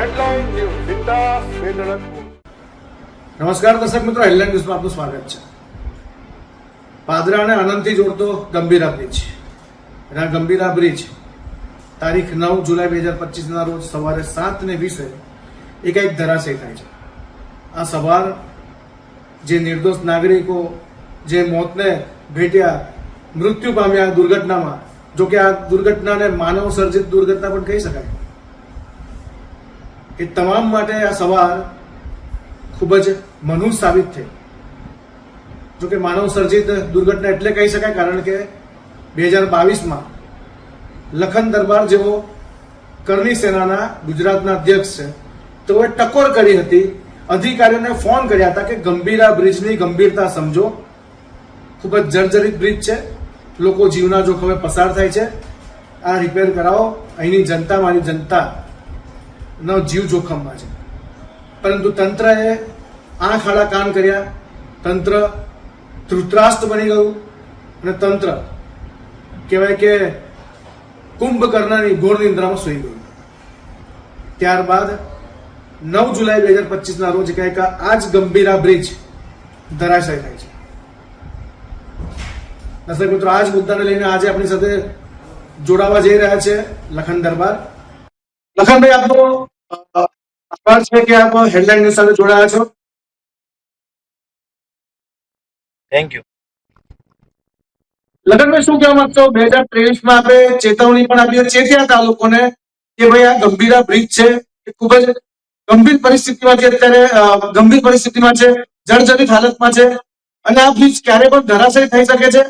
Headline news વિકાસ વેદળતપુર। નમસ્કાર દર્શક મિત્રો, હેડલાઇન ન્યૂઝમાં આપનું સ્વાગત છે। પાદરાને આણંદથી જોડતો ગંભીરા બ્રિજ, એના ગંભીરા બ્રિજ તારીખ 9 જુલાઈ 2025ના રોજ સવારે 7:20 એકાએક ધરાશયી થાય છે। આ સવાર જે નિર્દોષ નાગરિકો જે મોતને ભેટ્યા, મૃત્યુ પામ્યા દુર્ઘટનામાં, જો કે આ દુર્ઘટનાને માનવ સર્જિત દુર્ઘટના પણ કહી શકાય, એ તમામ માટે આ સવાર ખૂબ જ મનહૂસ સાબિત થઈ। જો કે માનવ સર્જિત દુર્ઘટના એટલે કહી શકાય કારણ કે 2022માં લખન દરબાર જેવો કરણી સેનાના ગુજરાતના અધ્યક્ષ છે, તેઓએ ટકોર કરી હતી, અધિકારીઓને ફોન કર્યા હતા કે ગંભીરા બ્રિજની ગંભીરતા સમજો, ખૂબ જ જર્જરિત બ્રિજ છે, લોકો જીવના જોખમે પસાર થાય છે, આ રિપેર કરાવો, અહીંની જનતા, મારી જનતા નો જીવ જોખમમાં છે। પરંતુ તંત્રએ આંખ આડા કાન કર્યા, તંત્ર ધૃતરાષ્ટ્ર બની ગયું અને તંત્ર કહેવાય કે કુંભકર્ણની ઘોર નિંદ્રામાં સૂઈ ગયું। ત્યારબાદ 9 જુલાઈ 2025ના રોજ કંઈક આ જ ગંભીરા બ્રિજ ધરાશાયી થાય છે। દર્શક મિત્રો, આ જ મુદ્દાને લઈને આજે આપણી સાથે જોડાવા જઈ રહ્યા છે લખન દરબાર। લખનભાઈ, આપનો આભાર છે કે આપ હેડલાઇન ન્યૂઝ સાથે જોડાયા છો। Thank you. લખનભાઈ, શું કહેવા માંગશો? 2023માં આપણે ચેતવણી પણ આપી, ચેત્યા હતા લોકોને કે ભાઈ આ ગંભીરા બ્રિજ છે એ ખૂબ જ ગંભીર પરિસ્થિતિમાં છે, અત્યારે ગંભીર પરિસ્થિતિમાં છે, જર્જરિત હાલતમાં છે અને આ બ્રિજ ક્યારે પણ ધરાશાયી થઈ શકે છે।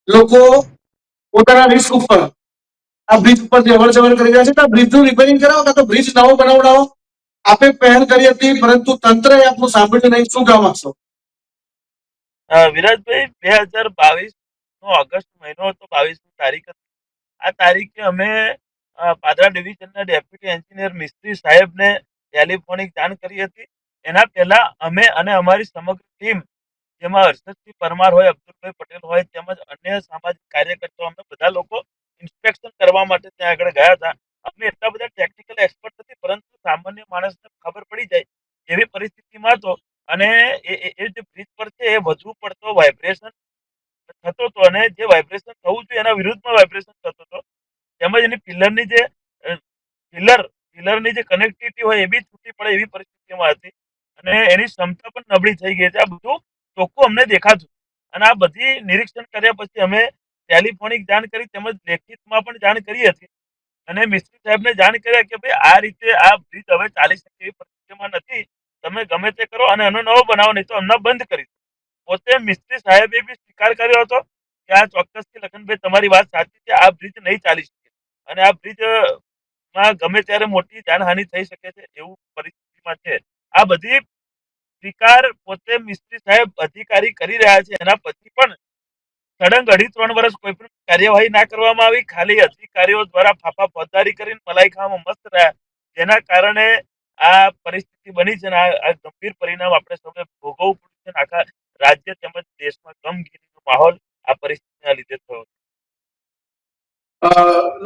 લોકો પોતાના રિસ્ક ઉપર આ બ્રિજ ઉપર અવર જવર કરી રહ્યા છે, તો આ બ્રિજનું રિપેરિંગ કરાવો કાં તો બ્રિજ નવો બનાવડાવો। આપે પહેલ કરી હતી, પરંતુ તંત્રએ આપનું સાંભળ્યું નહીં, શું કહેવા માંગશો? વિરાજભાઈ, 2022નો ઓગસ્ટ મહિનો હતો, 22મી તારીખ હતી। આ તારીખે અમે પાદરા ડિવિઝનના ડેપ્યુટી એન્જિનિયર મિસ્ત્રી સાહેબને ટેલિફોનિક જાણ કરી હતી। એના પહેલા અમે અને અમારી સમગ્ર ટીમ, જેમાં હર્ષદસિંહ પરમાર હોય, અબ્દુલભાઈ પટેલ હોય, તેમજ અન્ય સામાજિક કાર્યકર્તાઓ, અમે બધા લોકો ઇન્સ્પેક્શન કરવા માટે ત્યાં આગળ ગયા હતા। અમે એટલા બધા ટેકનિકલ એક્સપર્ટ નથી, પરંતુ સામાન્ય માણસને ખબર પડી જાય એવી પરિસ્થિતિમાં હતો અને એ જે બ્રિજ પર છે એ વધુ પડતો વાઇબ્રેશન થતો હતો અને જે વાઇબ્રેશન થવું જોઈએ એના વિરુદ્ધમાં વાઇબ્રેશન થતો હતો, તેમજ એની પિલરની જે કનેક્ટિવિટી હોય એ બી છૂટી પડે એવી પરિસ્થિતિમાં હતી અને એની ક્ષમતા પણ નબળી થઈ ગઈ છે। આ બધું ચોખ્ખું અમને દેખાતું અને આ બધી નિરીક્ષણ કર્યા પછી અમે ટેલિફોનિક જાણ કરી, તેમજ લેખિતમાં પણ જાણ કરી હતી અને મિસ્ત્રી સાહેબને જાણ કર્યા કે ભાઈ આ રીતે આ બ્રિજ હવે ચાલી શકે એવી પરિસ્થિતિમાં નથી, તમે ગમે તે કરો અને એનો નવો બનાવો, નહીં તો અમને બંધ કરી દો। પોતે મિસ્ત્રી સાહેબે બી સ્વીકાર કર્યો હતો કે આ ચોક્કસથી લખનભાઈ તમારી વાત સાચી છે, આ બ્રિજ નહીં ચાલી શકે અને આ બ્રિજ માં ગમે ત્યારે મોટી જાનહાનિ થઈ શકે છે એવું પરિસ્થિતિમાં છે। આ બધી સ્વીકાર પોતે મિસ્ત્રી સાહેબ અધિકારી કરી રહ્યા છે, એના પછી પણ સળંગ 2.5-3 વર્ષ કોઈ પણ કાર્યવાહી ના કરવામાં આવી, ખાલી અધિકારીઓ દ્વારા ફાફા ફોજદારી કરીને મલાઈ ખાવામાં મસ્ત રહ્યા, જેના કારણે આ પરિસ્થિતિ બની છે અને આ ગંભીર પરિણામ આપણે સૌએ ભોગવવું પડ્યું છે। આખા રાજ્ય તેમજ દેશમાં ગમગીનીનો માહોલ આ પરિસ્થિતિના લીધે થયો છે।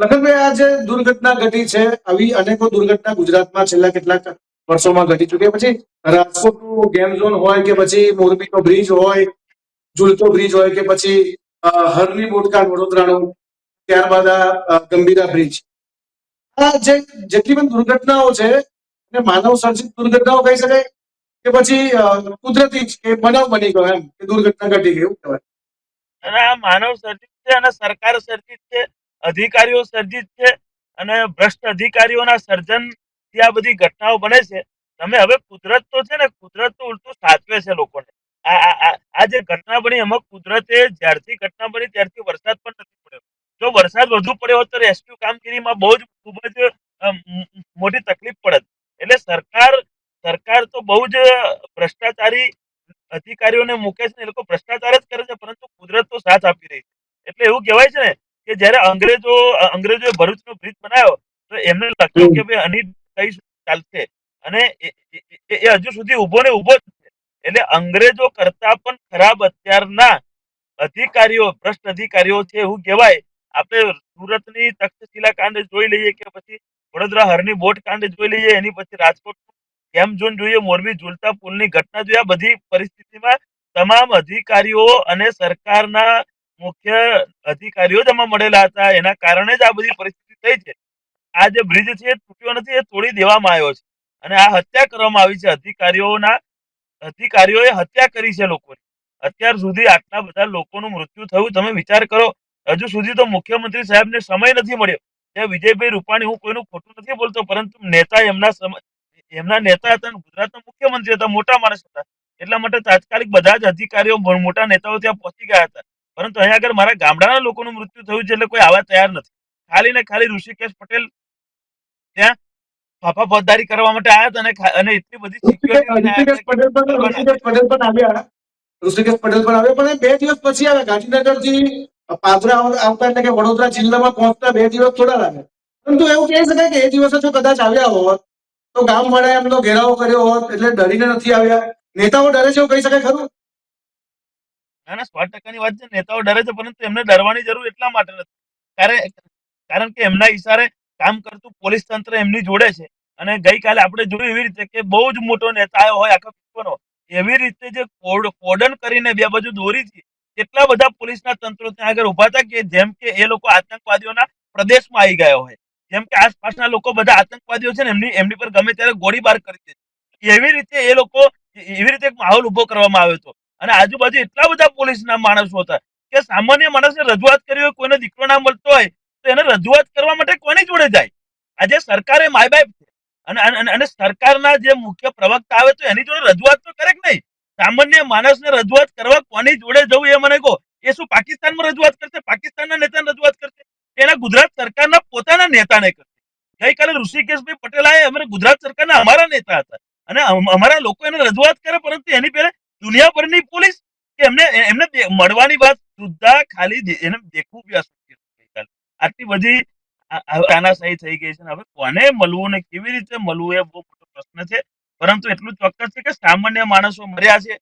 લખનભાઈ, આ જે દુર્ઘટના ઘટી છે, આવી અનેકો દુર્ઘટના ગુજરાતમાં છેલ્લા કેટલાક વર્ષોમાં ઘટી ચૂકી, પછી રાજકોટનું ગેમ ઝોન હોય કે પછી મોરબીનો બ્રિજ હોય, ઝૂલતો બ્રિજ હોય કે પછી હરની બોટકાળ વડોદરાનું, ત્યારબાદ આ ગંભીરા બ્રિજ, આ જેટલી પણ દુર્ઘટનાઓ છે એને માનવ સર્જિત દુર્ઘટનાઓ કહી શકાય કે પછી કુદરતી જ કે બનાવ બની ગયો, એમ કે દુર્ઘટના ઘટી ગઈ એવું કહેવાય? અને આ માનવ સર્જિત છે અને સરકાર સર્જિત છે, અધિકારીઓ સર્જિત છે અને ભ્રષ્ટ અધિકારીઓના સર્જન થી આ બધી ઘટનાઓ બને છે। તમે હવે કુદરત તો છે ને, કુદરત તો ઉલટું સાચવે છે લોકોને। આ જે ઘટના બની એમાં કુદરતે જ્યારથી ઘટના બની ત્યારથી વરસાદ પણ નથી પડ્યો। જો વરસાદ વધુ પડ્યો હોત તો રેસ્ક્યુ કામગીરીમાં બહુ જ ખૂબ જ મોટી તકલીફ પડત। એટલે સરકાર તો બહુ જ ભ્રષ્ટાચારી અધિકારીઓને મૂકે છે, એ લોકો ભ્રષ્ટાચાર જ કરે છે, પરંતુ કુદરત તો સાથ આપી રહી છે। એટલે એવું કહેવાય છે ને કે જયારે અંગ્રેજોએ ભરૂચનો બ્રિજ બનાવ્યો તો એમને લખ્યું કે ભાઈ આની કઈ ચાલશે અને એ હજુ સુધી ઉભો ને ઉભો જ છે। એટલે અંગ્રેજો કરતા પણ ખરાબ અત્યારના અધિકારીઓ, ભ્રષ્ટ અધિકારીઓ છે એવું કહેવાય। આપણે સુરતની તક્ષશિલા કાંડ જોઈ લઈએ કે પછી વડોદરા હરની બોટ કાંડ જોઈ લઈએ, એની પછી રાજકોટ ગેમ ઝોન જોઈએ, મોરબી ઝૂલતા પુલની ઘટના જોઈએ. આ બધી પરિસ્થિતિમાં તમામ અધિકારીઓ અને સરકારના મુખ્ય અધિકારીઓ જ આમાં મળેલા હતા. એના કારણે જ આ બધી પરિસ્થિતિ થઈ છે. આ જે બ્રિજ છે એ તૂટ્યો નથી, એ તોડી દેવામાં આવ્યો છે અને આ હત્યા કરવામાં આવી છે. અધિકારીઓએ હત્યા કરી છે લોકોની. અત્યાર સુધી આટલા બધા લોકોનું મૃત્યુ થયું, તમે વિચાર કરો. હજુ સુધી તો મુખ્યમંત્રી સાહેબને સમય નથી મળ્યો. ત્યાં વિજયભાઈ રૂપાણી, હું કોઈનું ખોટું નથી બોલતો, પરંતુ નેતા એમના નેતા હતા, ગુજરાતના મુખ્યમંત્રી હતા, મોટા માણસ હતા. એટલા માટે તાત્કાલિક બધા જ અધિકારીઓ, મોટા નેતાઓ ત્યાં પહોંચી ગયા હતા. પરંતુ અહીંયા આગળ મારા ગામડાના લોકોનું મૃત્યુ થયું છે એટલે કોઈ આવવા તૈયાર નથી. ખાલી ને ખાલી ઋષિકેશ પટેલ ત્યાં ફાફા ફોજદારી કરવા માટે આવ્યા હતા અને એટલી બધી ઋષિકેશ પટેલ પણ આવ્યા. ઋષિકેશ પટેલ પણ આવ્યા, પણ 2 દિવસ પછી આવ્યા. ગાંધીનગરથી પાદરા આવતા એટલે કે વડોદરા જિલ્લામાં પહોંચતા 2 દિવસ થોડા લાગે. પરંતુ એવું કહી શકાય કે એ દિવસે જો કદાચ આવ્યા હોત તો ગામ વાળાએ એમનો ઘેરાવો કર્યો હોત, એટલે ડરીને નથી આવ્યા. નેતાઓ ડરે છે એવું કહી શકાય ખરું? ના ના, 100% વાત છે. નેતાઓ ડરે છે, પરંતુ એમને ડરવાની જરૂર એટલા માટે નથી. કારણ કે એમના ઈશારે કામ કરતું પોલીસ તંત્ર એમની જોડે છે. અને ગઈકાલે આપણે જોયું એવી રીતે કે બહુ જ મોટો નેતા આવ્યો હોય આખા વિશ્વનો, એવી રીતે જે કોર્ડન કરીને બે બાજુ દોરીથી કેટલા બધા પોલીસના તંત્રો ત્યાં આગળ ઉભા હતા કે જેમ કે એ લોકો આતંકવાદીઓના પ્રદેશમાં આવી ગયા હોય. જેમ કે આસપાસના લોકો બધા આતંકવાદીઓ છે ને એમની પર ગમે ત્યારે ગોળીબાર કરી દે. એવી રીતે એવી રીતે એક માહોલ ઉભો કરવામાં આવ્યો હતો. અને આજુબાજુ એટલા બધા પોલીસના માણસો હતા કે સામાન્ય માણસને રજૂઆત કરવી હોય, કોઈને દીકરો ના મળતો હોય તો એને રજૂઆત કરવા માટે કોની જોડે જાય? આજે સરકારે માય બાપ છે અને સરકારના જે મુખ્ય પ્રવક્તા આવે તો એની જોડે રજૂઆત તો કરે કે નહીં? સામાન્ય માણસને રજૂઆત કરવા કોની જોડે જવું એ મને કહો. એ શું પાકિસ્તાનમાં રજૂઆત કરશે? પાકિસ્તાનના નેતાને રજૂઆત કરશે? એના ગુજરાત સરકારના પોતાના નેતાને કરશે. ગઈકાલે ઋષિકેશભાઈ પટેલ આયા, અમે ગુજરાત સરકારના અમારા નેતા હતા અને અમારા લોકો એને રજૂઆત કરે, પરંતુ એની પહેલા દુનિયાભરની પોલીસ કે એમને મળવાની વાત સુદ્ધા ખાલી એને દેખવું બી અશક્ય હતું. આટલી બધી તાનાશાહી થઈ ગઈ છે. હવે કોને મળવું ને કેવી રીતે મળવું એ બહુ મોટો પ્રશ્ન છે. પરંતુ એટલું ચોક્કસ છે કે સામાન્ય માણસો મર્યા છે,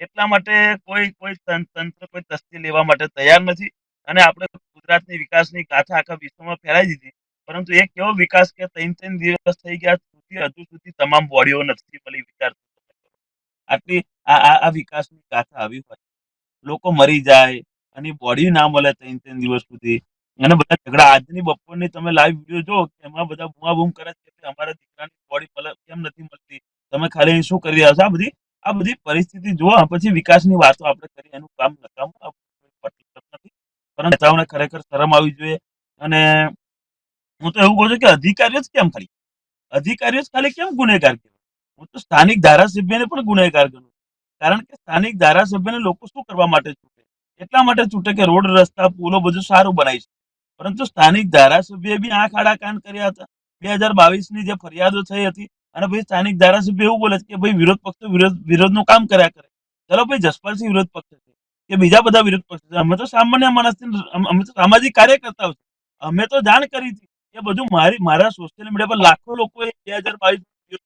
એટલા માટે કોઈ તંત્ર કોઈ તસ્દી લેવા માટે તૈયાર નથી. અને આપણે ગુજરાતની વિકાસની ગાથા આખા વિશ્વમાં ફેલાઈ દીધી, પરંતુ એક એવો વિકાસ કે 3 દિવસ થઈ ગયા હજુ સુધી તમામ બોડીઓ નથી મળી. વિચાર આટલી આ વિકાસની ગાથા આવી હોય, લોકો મરી જાય અને બોડી ના મળે 3 દિવસ સુધી, અને બધા ઝઘડા. આજની બપોરની તમે લાઈવ વિડીયો જો, એમાં બધા બૂમાબૂમ કરે છે કે અમારા દીકરાની બોડી કેમ નથી મળતી, તમે ખાલી શું કરી રહ્યા છો? આ બધી પરિસ્થિતિ જુઓ, પછી વિકાસની વાતો આપણે કરી, એનું કામ નકામું નથી. પરંતુ નેતાઓને ખરેખર શરમ આવી જોઈએ. અને હું તો એવું કહું છું કે અધિકારીઓ જ ખાલી કેમ ગુનેગાર કહેવાય? હું તો સ્થાનિક ધારાસભ્યને પણ ગુનેગાર ગણું. કારણ કે સ્થાનિક ધારાસભ્યને લોકો શું કરવા માટે ચૂંટે? એટલા માટે ચૂંટે કે રોડ, રસ્તા, પુલો બધું સારું બનાવી છે. પરંતુ સ્થાનિક ધારાસભ્ય બી આંખ આડા કાન કર્યા હતા. 2022ની જે ફરિયાદો થઈ હતી અને પછી સ્થાનિક ધારાસભ્ય એવું બોલે છે કે ભાઈ વિરોધ પક્ષ વિરોધનું કામ કર્યા કરે. ચલો ભાઈ, જસપાલસિંહ વિરોધ પક્ષ છે કે બીજા બધા વિરોધ પક્ષ છે, અમે તો સામાન્ય માણસ, અમે તો સામાજિક કાર્યકર્તાઓ છે. અમે તો જાણ કરી હતી એ બધું. મારા સોશિયલ મીડિયા પર લાખો લોકોએ 2022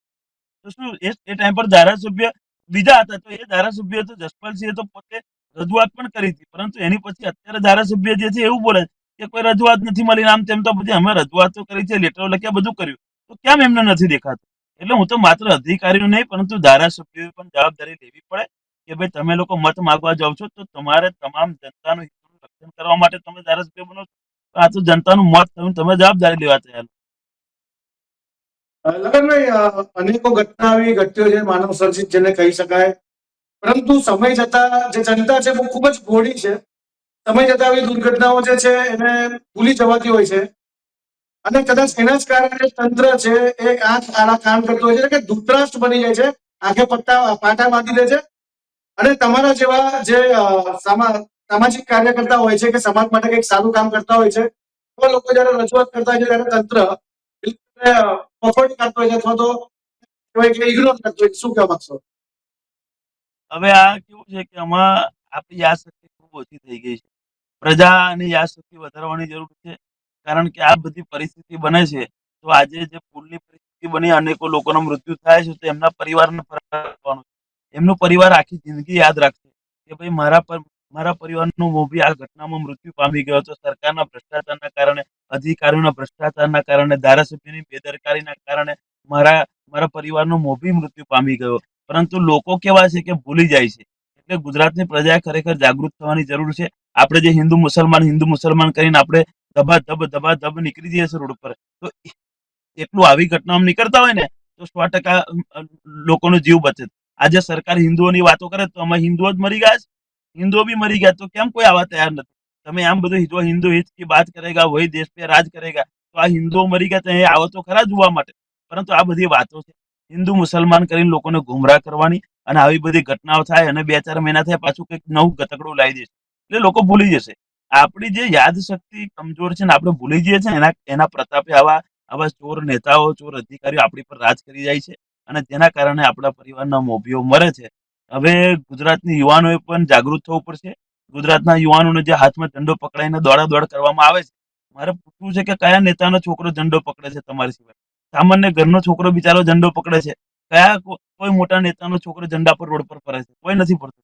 તો શું એ ટાઈમ પર ધારાસભ્ય બીજા હતા, તો એ ધારાસભ્ય તો જસપાલસિંહે તો પોતે રજૂઆત પણ કરી હતી. પરંતુ એની પછી અત્યારે ધારાસભ્ય જે છે એવું બોલે કે કોઈ રજૂઆત નથી મળી, આમ તેમ. તો બધી અમે રજૂઆતો કરી છે, લેટરો લખ્યા, બધું કર્યું, તો કેમ એમને નથી દેખાતું? એટલે હું તો માત્ર અધિકારીઓ નહીં, પરંતુ ધારાસભ્યોએ પણ જવાબદારી લેવી પડે કે ભાઈ તમે લોકો મત માંગવા જાઓ છો તો તમારે તમામ જનતાનું હિતનું રક્ષણ કરવા માટે તમે ધારાસભ્ય બનો છો. આ તો જનતાનું મત થયું, તમે જવાબદારી લેવા તૈયાર. લગનભાઈ, અનેકો ઘટના આવી ઘટ્યો છે, માનવ સર્જિત જેને કહી શકાય. પરંતુ સમય જતા જે જનતા છે બહુ ખૂબ જ ભોળી છે. સમય જતા આવી દુર્ઘટનાઓ જે છે એને ભૂલી જવાતી હોય છે. અને કદાચ એના જ કારણે તંત્ર છે એ આંખ આડા કામ કરતું હોય છે, એટલે કે ધૂતરાષ્ટ્ર બની જાય છે, આંખે પાટા બાંધી દે છે. અને તમારા જેવા જે સામાજિક કાર્યકર્તા હોય છે કે સમાજ માટે કંઈક સારું કામ કરતા હોય છે, એવા લોકો જયારે રજૂઆત કરતા હોય છે ત્યારે તંત્ર પફોડી કાઢતો હોય છે, અથવા તો કહેવાય કે ઇગ્નોર કરતો હોય છે. શું કહેવા માંગશો? હવે આ કેવું છે કે આમાં આપણી યાદશક્તિ ખૂબ ઓછી થઈ ગઈ છે. પ્રજાની યાદશક્તિ વધારવાની જરૂર છે. કારણ કે આ બધી પરિસ્થિતિ બને છે તો આજે જે પૂરની પરિસ્થિતિ બની, અનેકો લોકોના મૃત્યુ થાય છે, તો એમના પરિવારને ફરક પડવાનો છે. એમનું પરિવાર આખી જિંદગી યાદ રાખશે કે ભાઈ મારા પર મારા પરિવારનું મોભી આ ઘટનામાં મૃત્યુ પામી ગયો હતો. સરકારના ભ્રષ્ટાચારના કારણે, અધિકારીઓના ભ્રષ્ટાચારના કારણે, ધારાસભ્યની બેદરકારીના કારણે મારા મારા પરિવારનો મોભી મૃત્યુ પામી ગયો. પરંતુ લોકો કેવા છે કે ભૂલી જાય છે. એટલે ગુજરાતની પ્રજાએ ખરેખર જાગૃત થવાની જરૂર છે. આપણે જે હિન્દુ મુસલમાન કરીને આપણે ધબાધબ નીકળી જઈએ છીએ રોડ પર, તો એટલું આવી ઘટનાઓ નીકળતા હોય ને તો 100% લોકોનો જીવ બચે. આજે સરકાર હિન્દુઓની વાતો કરે તો અમે હિન્દુઓ જ મરી ગયા છે. હિન્દુઓ બી મરી ગયા તો કેમ કોઈ આવા તૈયાર નથી? તમે આમ બધું હિન્દુ હિન્દુ હિત की बात करेगा वही देश पे राज करेगा, તો આ હિન્દુઓ મરી ગયા તો એ આવો તો ખરા જોવા માટે. પરંતુ આ બધી વાતો છે હિન્દુ મુસલમાન કરીને લોકોને ગુમરાહ કરવાની, અને આવી બધી ઘટનાઓ થાય અને 2-4 મહિના થાય પાછું કંઈક નવું ગતકડું લાવી દેશે એટલે લોકો ભૂલી જશે. આપણી જે યાદ શક્તિ કમજોર છે ને આપણે ભૂલી જઈએ છીએ ને એના પ્રતાપે આવા આવા ચોર નેતાઓ, ચોર અધિકારીઓ આપણી પર રાજ કરી જાય છે, અને તેના કારણે આપણા પરિવારના મોભીઓ મરે છે. હવે ગુજરાતની યુવાનોએ પણ જાગૃત થવું પડશે. ગુજરાતના યુવાનોને જે હાથમાં ઝંડો પકડાઈને દોડાદોડ કરવામાં આવે છે, મારે પૂછવું છે કે કયા નેતાનો છોકરો ઝંડો પકડે છે તમારી સિવાય? સામાન્ય ઘરનો છોકરો બિચારો ઝંડો પકડે છે. કયા કોઈ મોટા નેતાનો છોકરો ઝંડા પર રોડ પર ફરે છે? કોઈ નથી ફરતું.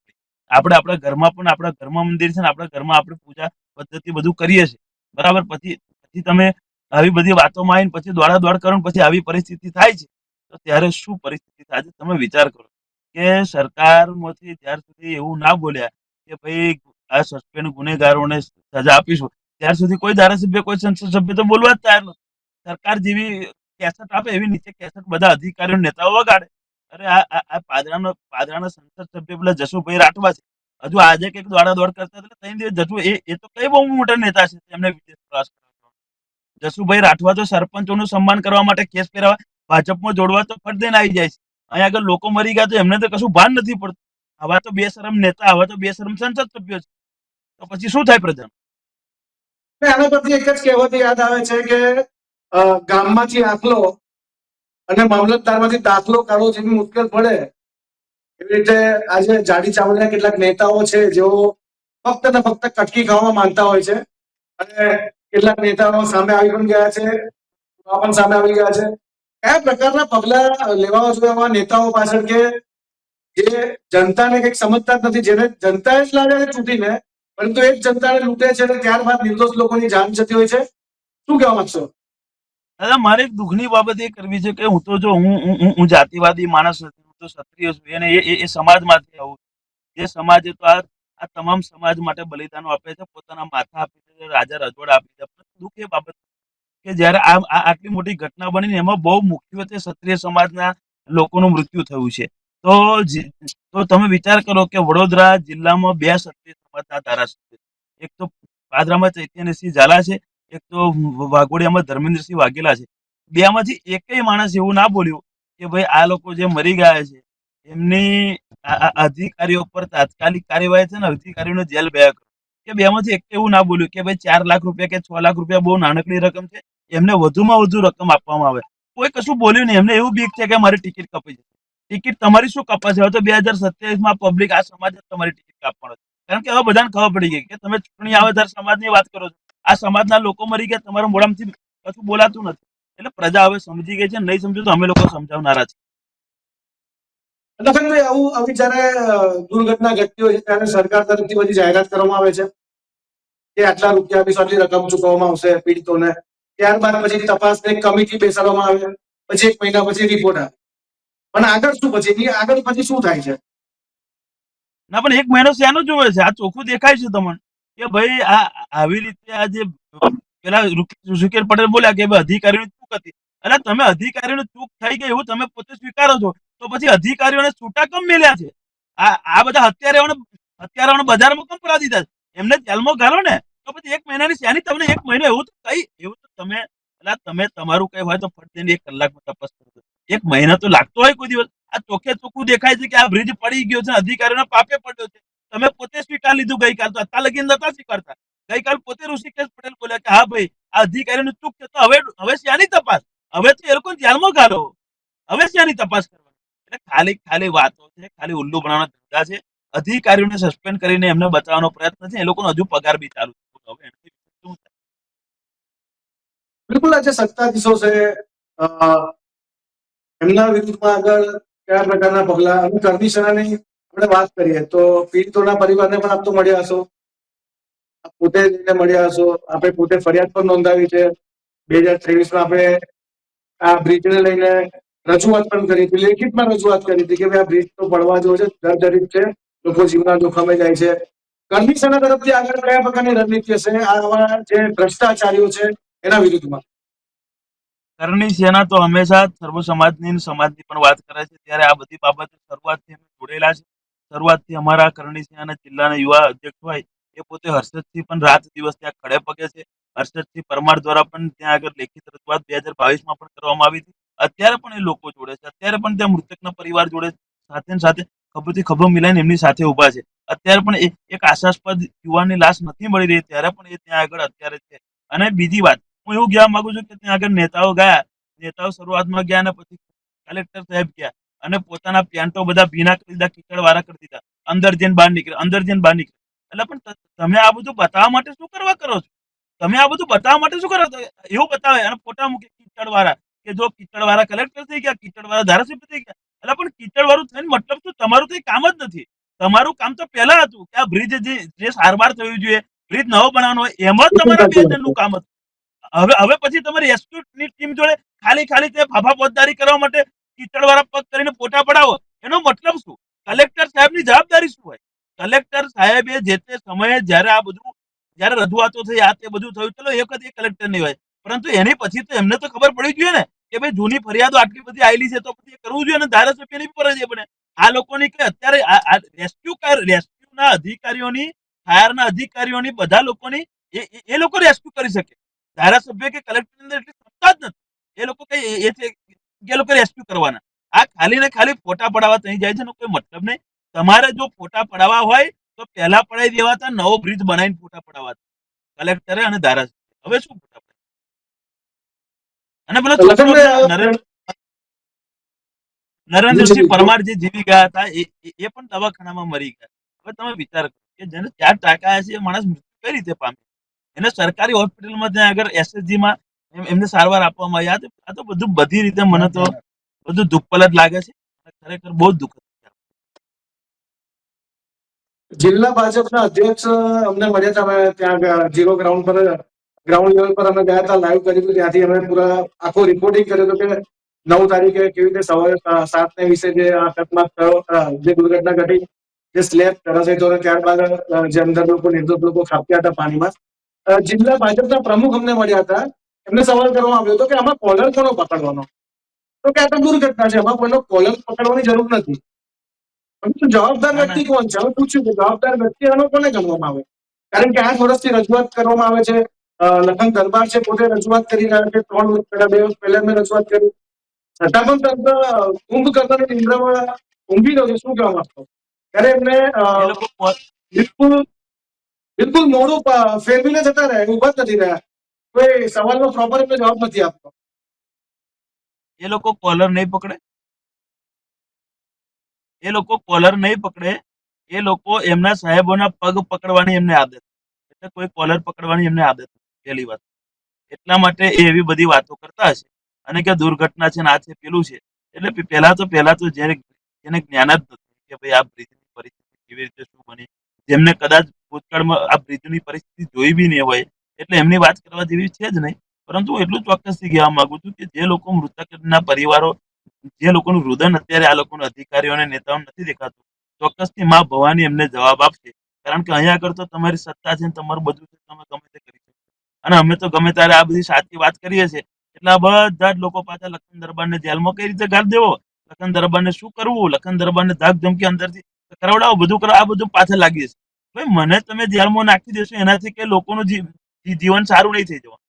આપણે આપણા ઘરમાં પણ આપણા ઘરમાં મંદિર છે ને આપણા ઘરમાં આપણે પૂજા પદ્ધતિ બધું કરીએ છીએ. બરાબર? પછી પછી તમે આવી બધી વાતોમાં આવીને પછી દોડાદોડ કરો ને પછી આવી પરિસ્થિતિ થાય છે, તો ત્યારે શું પરિસ્થિતિ થાય છે તમે વિચાર કરો. કે સરકારમાંથી જ્યાર સુધી એવું ના બોલ્યા કે ભાઈ આ સસ્પેન્ડ ગુનેગારોને સજા આપીશું, ત્યાર સુધી કોઈ ધારાસભ્ય, કોઈ સંસદ સભ્ય તો બોલવા જ તૈયાર નથી. સરકાર જેવી કેસેટ આપે એવી નીચે કેસેટ બધા અધિકારીઓ નેતાઓ વગાડે. અરે આ પાદરાના સંસદ સભ્ય પેલા જશુભાઈ રાઠવા છે. હજુ આજે કંઈક દોડાદોડ કરતા હતા 3 દિવસ જશુ એ તો કઈ બહુ મોટા નેતા છે એમને વિદેશ પ્રવાસ કરાવવાનો. જશુભાઈ રાઠવા તો સરપંચોનું સન્માન કરવા માટે કેસ પહેરાવા ભાજપમાં જોડવા તો ફટ દઈને આવી જાય છે. અહીંયા આગળ લોકો મરી ગયા તો એમને તો કશું ભાન નથી પડતું. આવા તો બેશરમ નેતા, આવા તો બેશરમ સંસદ સભ્યો છે. તો પછી શું થાય પ્રજા? આના પરથી એક જ કહેવત યાદ આવે છે કે ગામમાંથી આખલો અને મામલતદારમાંથી દાખલો કાઢવો જેવી મુશ્કેલ પડે, એવી રીતે આજે જાડી ચાવડીના કેટલાક નેતાઓ છે જેઓ ફક્ત ને ફક્ત કટકી ખાવામાં માનતા હોય છે, અને કેટલાક નેતાઓ સામે આવી પણ ગયા છે, પણ સામે આવી ગયા છે. કયા પ્રકારના પગલા લેવા જોઈએ આવા નેતાઓ પાછળ કે જે જનતાને કંઈક સમજતા જ નથી, જેને જનતાએ જ લાગે છે ચૂંટીને, પરંતુ એ જ જનતાને લૂંટે છે અને ત્યારબાદ નિર્દોષ લોકોની જાન જતી હોય છે? શું કહેવા માંગશો? દાદા, મારે એક દુઃખની બાબત એ કરવી છે કે હું તો જો હું જાતિવાદી માણસ નથી, હું તો ક્ષત્રિય છું, અને એ સમાજમાંથી આવું છું. જે સમાજે તો આ તમામ સમાજ માટે બલિદાનો આપે છે, પોતાના માથા આપી દે છે, રાજા રજવાડા આપી દે. પણ દુઃખ એ બાબત કે જ્યારે આટલી મોટી ઘટના બની ને એમાં બહુ મુખ્યત્વે ક્ષત્રિય સમાજના લોકોનું મૃત્યુ થયું છે. તો તો તમે વિચાર કરો કે વડોદરા જિલ્લામાં 2 ક્ષત્રિય સમાજના ધારાસભ્ય છે. એક તો પાદરામાં ચૈતન્યસિંહ ઝાલા છે, એક તો વાઘોડિયામાં ધર્મેન્દ્રસિંહ વાઘેલા છે. બેમાંથી એકેય માણસ એવું ના બોલ્યું કે ભાઈ આ લોકો જે મરી ગયા છે એમની અધિકારીઓ પર તાત્કાલિક કાર્યવાહી છે ને અધિકારીઓને જેલ ભેગા કરો. કે બેમાંથી એક એવું ના બોલ્યું કે ભાઈ 4 લાખ રૂપિયા કે 6 લાખ રૂપિયા બહુ નાનકડી રકમ છે, એમને વધુમાં વધુ રકમ આપવામાં આવે. કોઈ કશું બોલ્યું નહીં. એમને એવું બીક છે કે મારી ટિકિટ કપાઈ જશે. ટિકિટ તમારી શું કપાશે? હવે તો 2027માં પબ્લિક આ સમાજ જ તમારી ટિકિટ કાપવાનો છે. કારણ કે હવે બધાને ખબર પડી ગઈ કે તમે ચૂંટણી આવે ત્યારે સમાજની વાત કરો છો. આ સમાજના લોકો મરી ગયા, તમારા મોઢામાંથી કશું બોલાતું નથી. એટલે પ્રજા હવે સમજી ગઈ છે. નહીં સમજુ તો અમે લોકો સમજાવનારા છે. લખનભાઈ, આવી જયારે દુર્ઘટના ઘટતી હોય છે ત્યારે સરકાર તરફથી બધી જાહેરાત કરવામાં આવે છે કે આટલા રૂપિયા આપીશું, આટલી રકમ ચૂકવવામાં આવશે પીડિતોને. ત્યારબાદ પછી તપાસની કમિટી બેસાડવામાં આવે, પછી 1 મહિના પછી રિપોર્ટ આવે. પણ આગળ શું પછી આગળ પછી શું થાય છે? ના, પણ 1 મહિનો શેનો જોવે છે? આ ચોખ્ખું દેખાય છે તમને કે ભાઈ આ આવી રીતે આ જે પેલા ઋષિકેશ પટેલ બોલ્યા કે ભાઈ અધિકારીઓની ચૂક હતી. એટલે તમે અધિકારીઓની ચૂક થઈ ગઈ એવું તમે પોતે સ્વીકારો છો, તો પછી અધિકારીઓને છૂટા કેમ મેલ્યા છે? આ બધા હત્યારાઓને બજારમાં કેમ પડા દીધા છે? એમને જેલમાં ઘાલો ને. તો પછી 1 મહિનાની શેની તમને 1 મહિનો એવું તો તમે એટલે તમે તમારું કઈ હોય તો ફટ દઈને 1 કલાકમાં તપાસ કરો. 1 મહિના તો લાગતો હોય કોઈ દિવસ? આ ચોખ્ખે ચોખ્ખું દેખાય છે કે આ બ્રિજ પડી ગયો છે, અધિકારીઓને પાપે પડ્યો છે. તમે પોતે સ્વીકાર લીધું ગઈકાલ, તો અત્યાર લગી નતા સ્વીકારતા. ગઈકાલ પોતે ઋષિકેશ પટેલ બોલ્યા કે હા ભાઈ આ અધિકારીઓની ચૂક છે, તો હવે શેની તપાસ? હવે તો એ લોકોને જેલમાં ઘાલો. હવે શેની તપાસ કરવાની? એટલે ખાલી ખાલી વાતો છે, ખાલી ઉલ્લુ બનાવવાના ધંધા છે. અધિકારીઓને સસ્પેન્ડ કરીને એમને બચાવવાનો પ્રયત્ન છે. એ લોકોનો હજુ પગાર બી ચાલુ છે. હવે એનાથી શું થાય? બિલકુલ, આજે સત્તાધીશો છે, એમના વિરુદ્ધમાં આગળ કયા પ્રકારના પગલા અને કરણી સેનાની આપણે વાત કરીએ તો પીડિતોના પરિવારને પણ આપ તો મળ્યા હશો, પોતે જઈને મળ્યા હશો, આપણે પોતે ફરિયાદ પણ નોંધાવી છે. 2023માં આપણે આ બ્રિજને લઈને રજૂઆત પણ કરી હતી, લેખિતમાં રજૂઆત કરી હતી કે ભાઈ આ બ્રિજ તો પડવા જેવો છે, જર્જરિત છે, લોકો જીવના જોખમે જાય છે. કરણી સેના તરફથી આગળ કયા પ્રકારની રણનીતિ હશે આવા જે ભ્રષ્ટાચારીઓ છે એના વિરુદ્ધમાં? કરણી સેના તો હંમેશા સર્વ સમાજની પણ વાત કરે છે, ત્યારે આ બધી બાબત શરૂઆતથી અમે જોડેલા છે. શરૂઆતથી અમારા કરણી સેનાના જિલ્લાના યુવા અધ્યક્ષ હોય એ પોતે હર્ષદથી પણ રાત દિવસ ત્યાં ખડે પગે છે. હર્ષદથી પરમાર દ્વારા પણ ત્યાં આગળ લેખિત રજૂઆત 2022માં પણ કરવામાં આવી હતી. અત્યારે પણ એ લોકો જોડે છે, અત્યારે પણ ત્યાં મૃતકના પરિવાર જોડે સાથે ને સાથે ખભેથી ખભો મિલાઈને એમની સાથે ઉભા છે. અત્યારે પણ એક આશાસ્પદ યુવાનની લાશ નથી મળી રહી, ત્યારે પણ એ ત્યાં આગળ અત્યારે છે. અને બીજી વાત, હું એવું કહેવા માંગુ છું કે ત્યાં આગળ નેતાઓ ગયા, નેતાઓ શરૂઆતમાં ગયા અને પછી કલેક્ટર સાહેબ ગયા અને પોતાના પેન્ટો બધા ભીના કરી દીધા, કીચડ વાળા કરી દીધા, અંદર જઈને બહાર નીકળે, અંદર જઈને બહાર નીકળે. એટલે પણ તમે આ બધું બતાવવા માટે શું કરવા કરો છો? તમે આ બધું બતાવવા માટે શું કરો? એવું બતાવે અને ફોટા મૂકે કીચડ વાળા, કે જો કીચડ વાળા કલેક્ટર થઈ ગયા, કીચડ વાળા ધારાસભ્ય થઈ ગયા. એટલે પણ કીચડ વાળું થઈને મતલબ શું? તમારું તો કામ જ નથી. તમારું કામ તો પહેલા હતું કે આ બ્રિજ જે સારવાર થયું જોઈએ, બ્રિજ નવો બનાવવાનો હોય, એમાં જ તમારા 2 જણનું કામ હતું. હવે પછી તમારી રેસ્ક્યુની ટીમ જોડે ખાલી તે ફાફા પોતદારી કરવા માટે કીચડવાળા પગ કરીને ફોટા પડાવો, એનો મતલબ શું? કલેક્ટર સાહેબની જવાબદારી શું હોય? કલેક્ટર સાહેબે જે તે સમયે જ્યારે રજૂઆતો થઈ, આ તે બધું થયું, ચલો એક જ કલેક્ટર નહીં હોય, પરંતુ એની પછી તો એમને તો ખબર પડી જોઈએ ને કે ભાઈ જૂની ફરિયાદો આટલી બધી આવેલી છે, તો પછી એ કરવું જોઈએ ને. ધારાસભ્યની ફરજ એ બને. આ લોકોની કે અત્યારે રેસ્ક્યુના અધિકારીઓની, ફાયરના અધિકારીઓની, બધા લોકોની એ લોકો રેસ્ક્યુ કરી શકે. ધારાસભ્ય કે કલેક્ટર અંદર એટલી સત્તા જ નથી. એ લોકો કઈ એ લોકો રેસ્ક્યુ કરવાના. આ ખાલી ને ખાલી ફોટા પડાવવા ત્યાં જાય છે ને કોઈ મતલબ નહીં. તમારે જો ફોટા પડાવવા હોય તો પહેલા પડાવી દેવાતા, નવો બ્રિજ બનાવીને ફોટા પડાવવા કલેક્ટરે અને ધારાસભ્ય. હવે શું ફોટા પડાવે? અને પેલો છોકરો નરેન્દ્રસિંહ પરમાર જે જીવી ગયા હતા, એ પણ દવાખાનામાં મરી ગયા. હવે તમે વિચાર કરો કે જેને 4 ટાંકા હશે, એ માણસ મૃત્યુ કઈ રીતે પામે? એને સરકારી હોસ્પિટલમાં ત્યાં આગળ એસએસજીમાં એમને સારવાર આપવામાં આવી. આ તો બધું બધી રીતે મને તો બધું દુઃખપલ જ લાગે છે. ખરેખર બહુ જ દુઃખ. જિલ્લા ભાજપના અધ્યક્ષ અમને મળ્યા હતા. અમે ત્યાં ઝીરો ગ્રાઉન્ડ લેવલ પર અમે ગયા હતા, લાઈવ કર્યું હતું. ત્યાંથી અમે પૂરા આખો રિપોર્ટિંગ કર્યો હતો કે 9 તારીખે કેવી રીતે સવારે 7:20 જે અકસ્માત થયો, જે દુર્ઘટના ઘટી, જે સ્લેબ ધરાશાયી થયો, ત્યારબાદ જે અંદર લોકો, નિર્દોષ લોકો ખાબક્યા હતા પાણીમાં. જિલ્લા ભાજપના પ્રમુખ અમને મળ્યા હતા. એમને સવાલ કરવામાં આવ્યો હતો કે આમાં કોલર કોનો પકડવાનો? તો કે આ તો દુર્ઘટના છે, આમાં કોઈનો કોલર પકડવાની જરૂર નથી. પરંતુ જવાબદાર વ્યક્તિ કોણ છે? હવે પૂછ્યું કે જવાબદાર વ્યક્તિ આનો કોને ગણવામાં આવે? કારણ કે 8 વર્ષથી રજૂઆત કરવામાં આવે છે. લખન દરબાર છે, પોતે રજૂઆત કરી રહ્યા છે. 3 વર્ષ પહેલા, 2 વર્ષ પહેલા મેં રજૂઆત કરી, છતાં પણ તંત્ર કુંભકર્ણની નિંદ્રામાં ઊંઘી રહ્યો છે. શું કહેવા માંગતો? ત્યારે એમને બિલકુલ બિલકુલ મોડું ફેરવીને જતા રહ્યા, ઉભા જ નથી રહ્યા. કોઈ સવાલનો પ્રોપર એમને જવાબ નથી આપતો. એ લોકો કોલર નહીં પકડે, એ લોકો કોલર નહીં પકડે, એ લોકો એમના સાહેબોના પગ પકડવાની એમને આદત, એટલે કોઈ કોલર પકડવાની એમને આદત પહેલી વાત. એટલા માટે એ એવી બધી વાતો કરતા હશે અને કે દુર્ઘટના છે ને આ છે પેલું છે. એટલે પહેલા તો જેને જ્ઞાન જ નથી કે ભાઈ આ બ્રિજની પરિસ્થિતિ કેવી રીતે શું બની, જેમને કદાચ ભૂતકાળમાં આ બ્રિજની પરિસ્થિતિ જોઈ બી નહીં હોય, એટલે એમની વાત કરવા જેવી છે જ નહીં. પરંતુ એટલું ચોક્કસથી કહેવા માંગુ છું કે જે લોકો મૃતકના પરિવારો, જે લોકોનું રુદન અત્યારે આ લોકોના અધિકારીઓ અને નેતાઓને નથી દેખાતું, ચોક્કસથી માં ભવાની એમને જવાબ આપશે. કારણ કે અહીંયા આગળ તો તમારી સત્તા છે, તમારું બધું છે, તમે ગમે તે કરી શકો. અને અમે તો ગમે ત્યારે આ બધી સાચી વાત કરીએ છીએ, એટલે આ બધા જ લોકો પાછા લખન દરબારને જેલમાં કઈ રીતે ગાળ દેવો, લખન દરબારને શું કરવું, લખન દરબારને ધાક ધમકી અંદરથી કરાવડાવો, બધું કરો, આ બધું પાછળ લાગીએ છીએ. ભાઈ મને તમે જેલમાં નાખી દેશો એનાથી કે લોકોનું જીવન સારું નહીં થઈ જવાનું,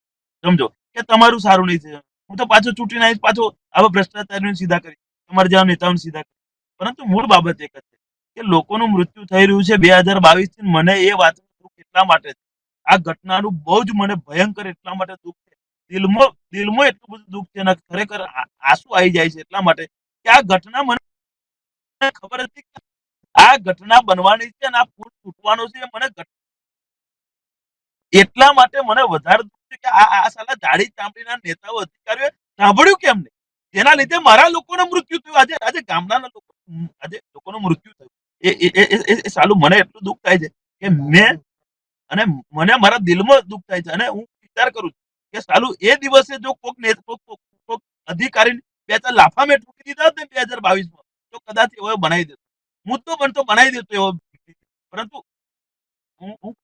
સમજો, કે તમારું સારું નહીં થઈ જવાનું. હું તો પાછો ચૂંટીને આવીશ, પાછો આવા ભ્રષ્ટાચારીઓને સીધા કરીશ, તમારા જેવા નેતાઓને સીધા કરીશ. પરંતુ મૂળ બાબત એક જ છે કે લોકોનું મૃત્યુ થઈ રહ્યું છે 2022 થી. મને એ વાતનું દુઃખ એટલા માટે છે, આ ઘટનાનું બહુ જ મને ભયંકર એટલા માટે દુઃખ છે, દિલમાં એટલું બધું દુઃખ છે ને, ખરેખર આંસુ આવી જાય છે એટલા માટે કે આ ઘટના મને ખબર હતી કે આ ઘટના બનવાની છે અને આ પુલ તૂટવાનો છે. મને એટલા માટે મને વધારે દુઃખ છે કે આ સાલા જાડી ચામડીના નેતાઓ, અધિકારીઓ સાંભળ્યું કેમ નહીં? જેના લીધે મારા લોકોનું મૃત્યુ થયું. આજે ગામડાના લોકો, આજે લોકોનું મૃત્યુ થયું. એ સાલું મને એટલું દુઃખ થાય છે કે અને મને મારા દિલમાં દુઃખ થાય છે અને હું વિચાર કરું છું કે સાલું એ દિવસે જો કોક અધિકારી બે ચાર લાફા મેં ઠોકી દીધા હોત ને 2022 તો કદાચ એવો બનાવી દેતો. હું તો બનતો બનાવી દેતો એવો. પરંતુ હું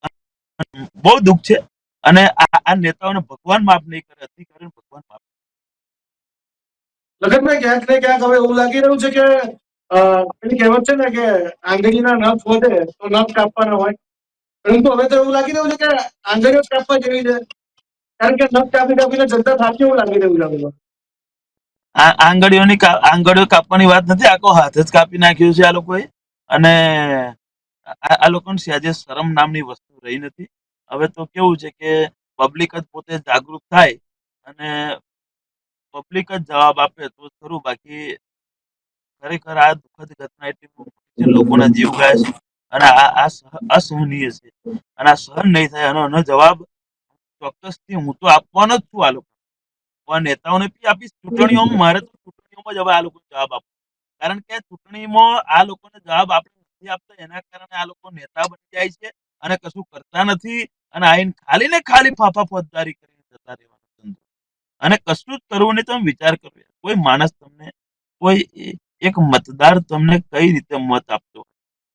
બહુ દુઃખ છે અને આ નેતાઓને ભગવાન માફ નહીં કરે, અધિકારીઓને ભગવાન માફ. લગનભાઈ ક્યાંક ને ક્યાંક હવે એવું લાગી રહ્યું છે કે પેલી કહેવત છે ને કે આંગળીના નખ વધે તો નખ કાપવાના હોય, પરંતુ હવે તો એવું લાગી રહ્યું છે કે આંગળીઓ જ કાપવા જેવી છે, કારણ કે નખ કાપી કાપીને જનતા થાકી એવું લાગી રહ્યું છે હવે તો. આંગળીઓ કાપવાની વાત નથી, આખો હાથ જ કાપી નાખ્યું છે આ લોકોએ. અને આ લોકોને સહેજે શરમ નામની વસ્તુ રહી નથી. હવે તો કેવું છે કે પબ્લિક જ પોતે જાગૃત થાય અને પબ્લિક જ જવાબ આપે તો ખરું. બાકી ખરેખર આ દુઃખદ ઘટના એટલી મોટી છે, લોકોના જીવ ગયા છે અને આ અસહનીય છે અને આ સહન નહીં થાય. આનો જવાબ ચોક્કસથી હું તો આપવાનો જ છું. આ લોકો નેતાઓને બી આપીશ ચૂંટણીઓમાં. મારે તો ચૂંટણીઓમાં જ હવે આ લોકો જવાબ આપવો, કારણ કે ચૂંટણીમાં આ લોકોને જવાબ આપણે નથી આપતા, એના કારણે આ લોકો નેતા બની જાય છે અને કશું કરતા નથી અને આઈને ખાલી ને ખાલી ફાફા ફોજદારી કરીને જતા રહેવાનું. અને કશું જ કરવું નહીં. તમે વિચાર કરો, કોઈ માણસ તમને, કોઈ એક મતદાર તમને કઈ રીતે મત આપતો,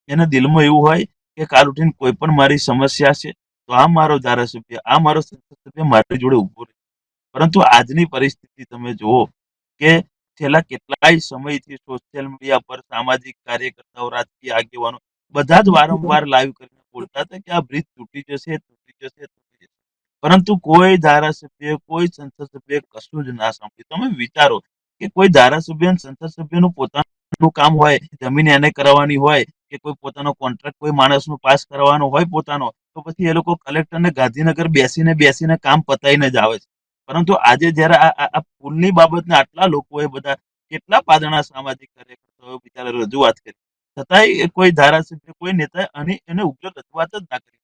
એને દિલમાં એવું હોય કે કાલ ઉઠીને કોઈ પણ મારી સમસ્યા છે તો આ મારો ધારાસભ્ય, આ મારો સંસદ સભ્ય મારી જોડે ઉભો રહે. પરંતુ આજની પરિસ્થિતિ તમે જુઓ કે છેલ્લા કેટલાય સમયથી સોશિયલ મીડિયા પર સામાજિક કાર્યકર્તાઓ, રાજકીય આગેવાનો બધા જ વારંવાર લાઈવ કરીને બોલતા હતા કે આ બ્રિજ તૂટી જશે, તૂટી જશે, તૂટી જશે. પરંતુ કોઈ ધારાસભ્ય, કોઈ સંસદ સભ્ય કશું જ ના સાંભળ્યું. તમે વિચારો કે કોઈ ધારાસભ્ય, સંસદ સભ્યનું પોતાનું કામ હોય, જમીન એને કરવાની હોય કે કોઈ પોતાનો કોન્ટ્રાક્ટ કોઈ માણસનો પાસ કરવાનો હોય પોતાનો, તો પછી એ લોકો કલેક્ટરને ગાંધીનગર બેસીને બેસીને કામ પતાઈને જ આવે છે. પરંતુ આજે જયારે આ પુલની બાબતને આટલા લોકોએ બધા કેટલા પાદરના સામાજિક કાર્યકર્તાઓ બિચારા રજૂઆત કરી, છતાંય કોઈ ધારાસભ્ય, કોઈ નેતા એને ઉગ્ર રજૂઆત જ ના કરી.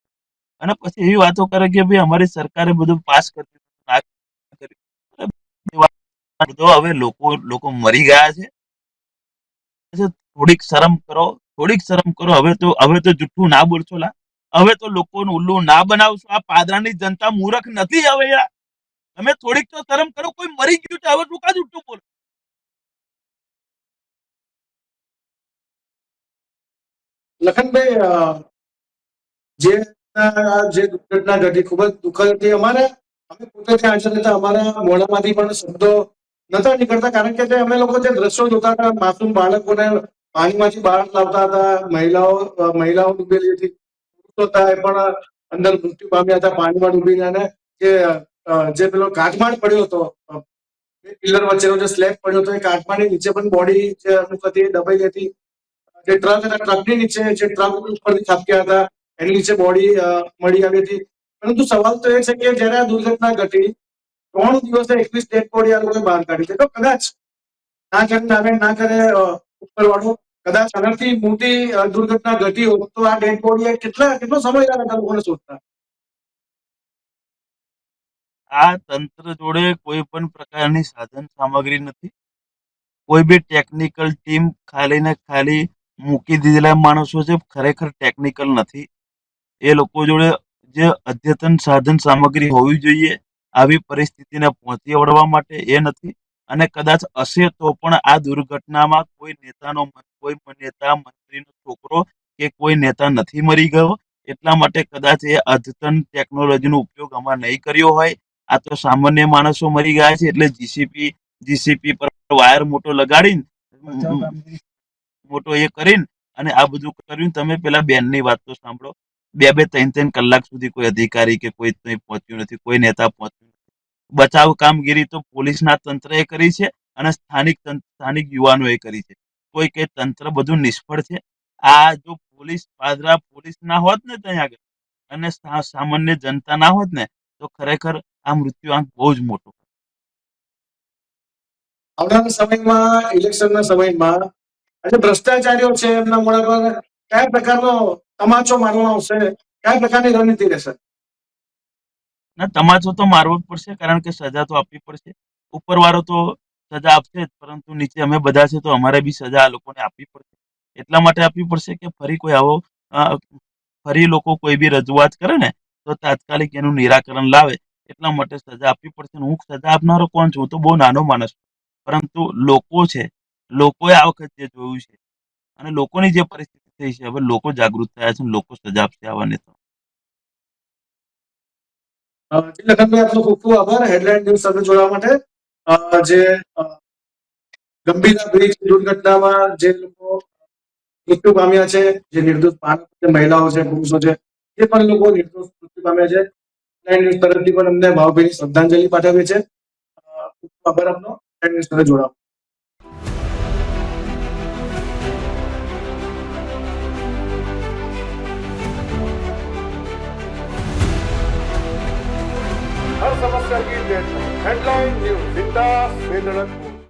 અને પછી એવી વાતો કરે કે ભાઈ અમારી સરકારે બધું પાસ કરી દીધું, ના કર્યું. બધો હવે લોકો મરી ગયા છે. થોડીક શરમ કરો, થોડીક શરમ કરો. હવે તો જુઠ્ઠું ના બોલશો લા. હવે તો લોકોનું ઉલ્લુ ના બનાવશો. આ પાદરાની જનતા મૂર્ખ નથી હવે યાર. તમે થોડીક તો શરમ કરો. કોઈ મરી ગયું છે, હવે શું કા જુઠ્ઠું બોલો? લખનભાઈ, જે જે દુર્ઘટના ઘટી ખૂબ જ દુઃખદ હતી. અમે પોતે ત્યાં હાજર હતા, અમારા મોઢામાંથી પણ શબ્દો નતા નીકળતા, કારણ કે જે અમે લોકો જે દ્રશ્યો જોતા હતા, માસૂમ બાળકોને પાણીમાંથી બહાર લાવતા હતા, મહિલાઓ ડૂબેલી હતી, પુરુષો હતા એ પણ અંદર મૃત્યુ પામ્યા હતા પાણીમાં ડૂબીને. અને જે પેલો કાટમાળ પડ્યો હતો, પિલર વચ્ચેનો જે સ્લેબ પડ્યો હતો, એ કાટમાળની નીચે પણ બોડી જે અમુક હતી દબાઈ હતી. જે ટ્રક હતા, ટ્રકની નીચે, જે ટ્રક ઉપરથી ખાબક્યા હતા એની નીચે બોડી મળી આવી હતી. પરંતુ સવાલ તો એ છે કે જયારે આ દુર્ઘટના ઘટી 3 દિવસે 21 ડેડ બોડી આ લોકોએ બહાર કાઢી છે, તો કદાચ ના કરે નામે ના કરે ઉપરવાળો, કદાચ આનાથી મોટી દુર્ઘટના ઘટી હોત તો આ ડેડ બોડી કેટલો સમય લાગે લોકોને શોધતા? આ તંત્ર જોડે કોઈ પણ પ્રકારની સાધન સામગ્રી નથી. કોઈ બી ટેકનિકલ ટીમ ખાલી ને ખાલી મૂકી દીધેલા માણસો છે, ખરેખર ટેકનિકલ નથી. એ લોકો જોડે જે અદ્યતન સાધન સામગ્રી હોવી જોઈએ આવી પરિસ્થિતિને પહોંચી વળવા માટે, એ નથી. અને કદાચ હશે તો પણ આ દુર્ઘટનામાં કોઈ નેતા મંત્રીનો છોકરો કે કોઈ નેતા નથી મરી ગયો. એટલા માટે કદાચ એ અદ્યતન ટેકનોલોજીનો ઉપયોગ આમાં નહીં કર્યો હોય. આ તો સામાન્ય માણસો મરી ગયા છે એટલે જીસીપી પર વાયર મોટો લગાડીને મોટો એ કરીને અને આ બધું કર્યું. તમે પેલા બેનની વાત તો સાંભળો. 2-2, 3-3 કલાક સુધી કોઈ અધિકારી કે કોઈ પહોંચ્યું નથી, કોઈ નેતા પહોંચ્યું નથી. બચાવ કામગીરી તો પોલીસના તંત્રએ કરી છે અને સ્થાનિક યુવાનોએ કરી છે. કોઈ કે તંત્ર બધું નિષ્ફળ છે. આ જો પાદરા પોલીસ ના હોત ને ત્યાં આગળ અને સામાન્ય જનતા ના હોત ને, તો ખરેખર આ મૃત્યુઆંક બહુ જ મોટો. આવનારા સમયમાં, ઇલેક્શનના સમયમાં આજે ભ્રષ્ટાચારીઓ છે એમના મોઢા પર કયા પ્રકારનો તમાચો મારવામાં આવશે, કયા પ્રકારની રણનીતિ રહેશે? ના, તમાચો તો મારવો જ પડશે, કારણ કે સજા તો આપવી પડશે. ઉપરવાળો તો સજા આપશે જ, પરંતુ નીચે અમે બધા છે તો અમારે બી સજા આ લોકોને આપવી પડશે. એટલા માટે આપવી પડશે કે ફરી કોઈ આવો ફરી લોકો કોઈ બી રજૂઆત કરે ને તો તાત્કાલિક એનું નિરાકરણ લાવે એટલા માટે સજા આપવી પડશે. હું સજા આપનારો કોણ છું? હું તો બહુ નાનો માણસ છું. પરંતુ લોકો છે, લોકોએ આ વખત જે જોયું છે અને લોકોની જે પરિસ્થિતિ થઈ છે, હવે લોકો જાગૃત થયા છે અને લોકો સજા આપશે આવાને તો. લખનભાઈ, આપનો ખૂબ ખૂબ આભાર હેડલાઇન ન્યૂઝ સાથે જોડવા માટે. જે ગંભીરા બ્રિજ દુર્ઘટનામાં જે લોકો મૃત્યુ પામ્યા છે, જે નિર્દોષ મહિલાઓ છે, પુરુષો છે, જે પણ લોકો નિર્દોષ મૃત્યુ પામ્યા છે, હેડલાઇન ન્યૂઝ તરફથી પણ અમને ભાવભીની શ્રદ્ધાંજલિ પાઠવીએ છે. ખૂબ ખૂબ આભાર આપનો હેડલાઇન ન્યૂઝ સાથે જોડાવા. हर समस्या की डेडलाइन हेडलाइन न्यूज बिंदास बेधड़क